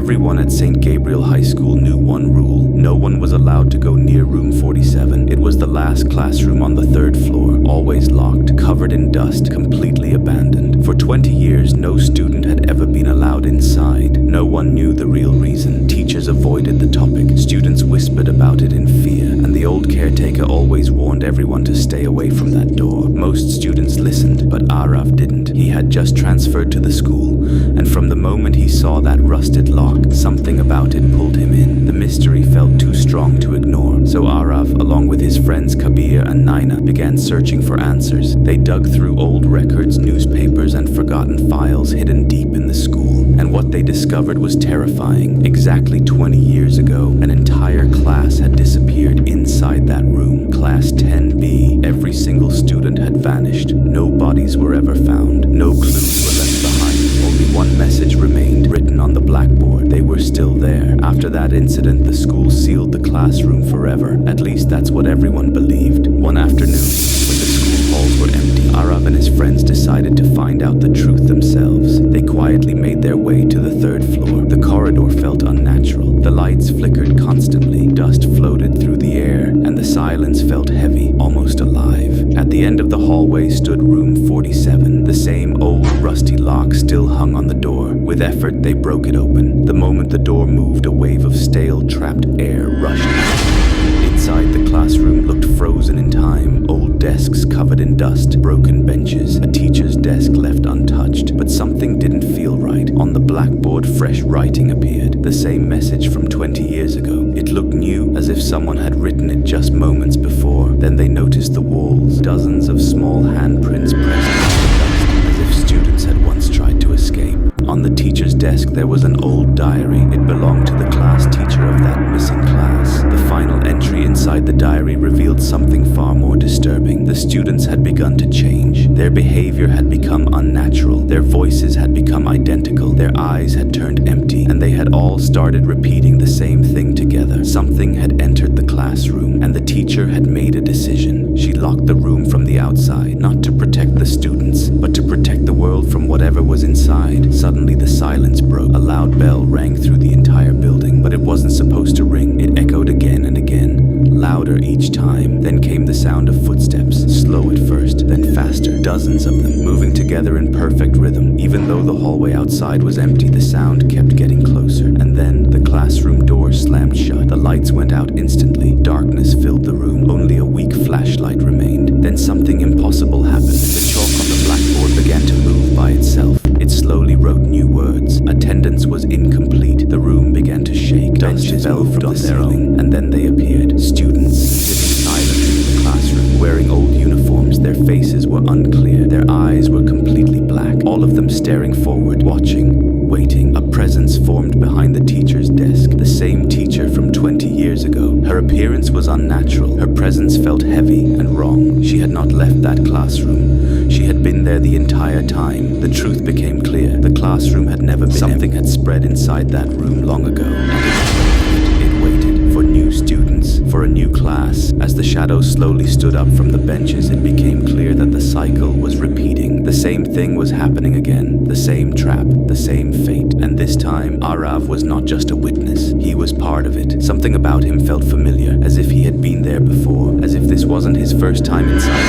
Everyone at St. Gabriel High School knew one rule. No one was allowed to go near room 47. It was the last classroom on the third floor, always locked, covered in dust, completely abandoned. For 20 years, no student had ever been allowed inside. No one knew the real reason. Teachers avoided the topic. Students whispered about it in fear, and the old caretaker always warned everyone to stay away from that door. Most students listened, but Arav didn't. He had just transferred to the school, and from the moment he saw that rusted lock, something about it pulled him in. The mystery felt too strong to ignore, so Arav, along with his friends Kabir and Naina, began searching for answers. They dug through old records, newspapers, and forgotten files hidden deep in the school, and what they discovered was terrifying. Exactly 20 years ago, an entire class had disappeared inside that room. Class 10B. Every single student had vanished. No bodies were ever found. No clues were left behind. Only one message remained, written on the blackboard. They were still there. After that incident, the school sealed the classroom forever. At least that's what everyone believed. One afternoon, when the school halls were empty, Arav and his friends decided to find out the truth themselves. They quietly made their way to the third floor. The corridor felt unnatural. The lights flickered constantly. Dust floated through the air, and the silence felt heavy, almost alive. At the end of the hallway stood room 47. The same old rusty lock still hung on the door. With effort, they broke it open. The moment the door moved, a wave of stale, trapped air rushed out. Inside, the classroom looked frozen in time. Old desks covered in dust, broken benches, a teacher's desk left untouched. But something didn't feel right. On the blackboard, fresh writing appeared. The same message from 20 years ago. It looked new, as if someone had written it just moments before. Then they noticed the walls, dozens of small handprints pressed into the dust, as if students had once tried to escape. On the teacher's desk, there was an old diary. It belonged to the class teacher of that missing class. The final entry inside the diary revealed something far more disturbing. The students had begun to change. Their behavior had become unnatural. Their voices had become identical. Their eyes had turned empty, and they had all started repeating the same thing together. Something had entered the classroom, and the teacher had made a decision. She locked the room from the outside, not to protect the students, but to protect the world from whatever was inside. Suddenly, the silence broke. A loud bell rang through the entire building, but it wasn't supposed to ring. It echoed again and again, louder each time. Then came the sound of footsteps, slow at first, then faster, dozens of them, moving together in perfect rhythm. Even though the hallway outside was empty, the sound kept getting closer. And then the classroom door slammed shut. The lights went out instantly. Darkness filled the room. Only a weak flashlight remained. Then something impossible happened. The chalk on the blackboard began to move by itself. It slowly wrote new words. Attendance was incomplete. The room began to shake. Dust fell from the ceiling, and then they appeared. Students sitting silently in the classroom, wearing old uniforms. Their faces were unclear. Their eyes were completely black. All of them staring forward, watching, waiting. A presence formed behind the teacher's desk. The same teacher from 20 years ago. Her appearance was unnatural. Her presence felt heavy and wrong. She had not left that classroom. She had been there the entire time. The truth became clear. The classroom had never been. Something had spread inside that room long ago, and it waited for new students, for a new class. As the shadows slowly stood up from the benches, it became clear that the cycle was repeating. The same thing was happening again. The same trap, the same fate. And this time, Arav was not just a witness. He was part of it. Something about him felt familiar, as if he had been there before, as if this wasn't his first time inside.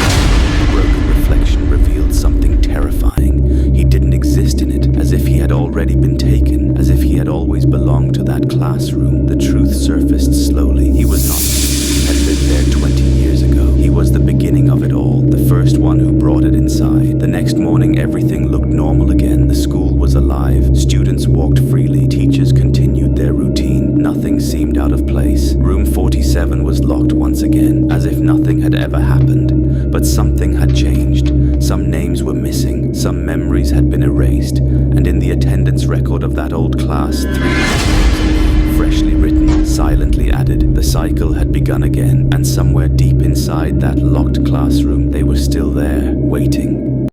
The broken reflection revealed something terrifying. He didn't exist in it, as if he had already been taken, as if he had always belonged to that classroom. The truth surfaced slowly. He was not. He had lived there 20 years ago. He was the beginning of it all, the first one who brought it inside. The next morning, everything looked normal again. The school was alive. Students walked freely. Teachers continued their routine. Nothing seemed out of place. Room 47 was locked once again, as if nothing had ever happened. But something had changed. Some names were missing. Some memories had been erased. And in the attendance record of that old class, 3 names, freshly written, silently added. The cycle had begun again, and somewhere deep inside that locked classroom, they were still there, waiting.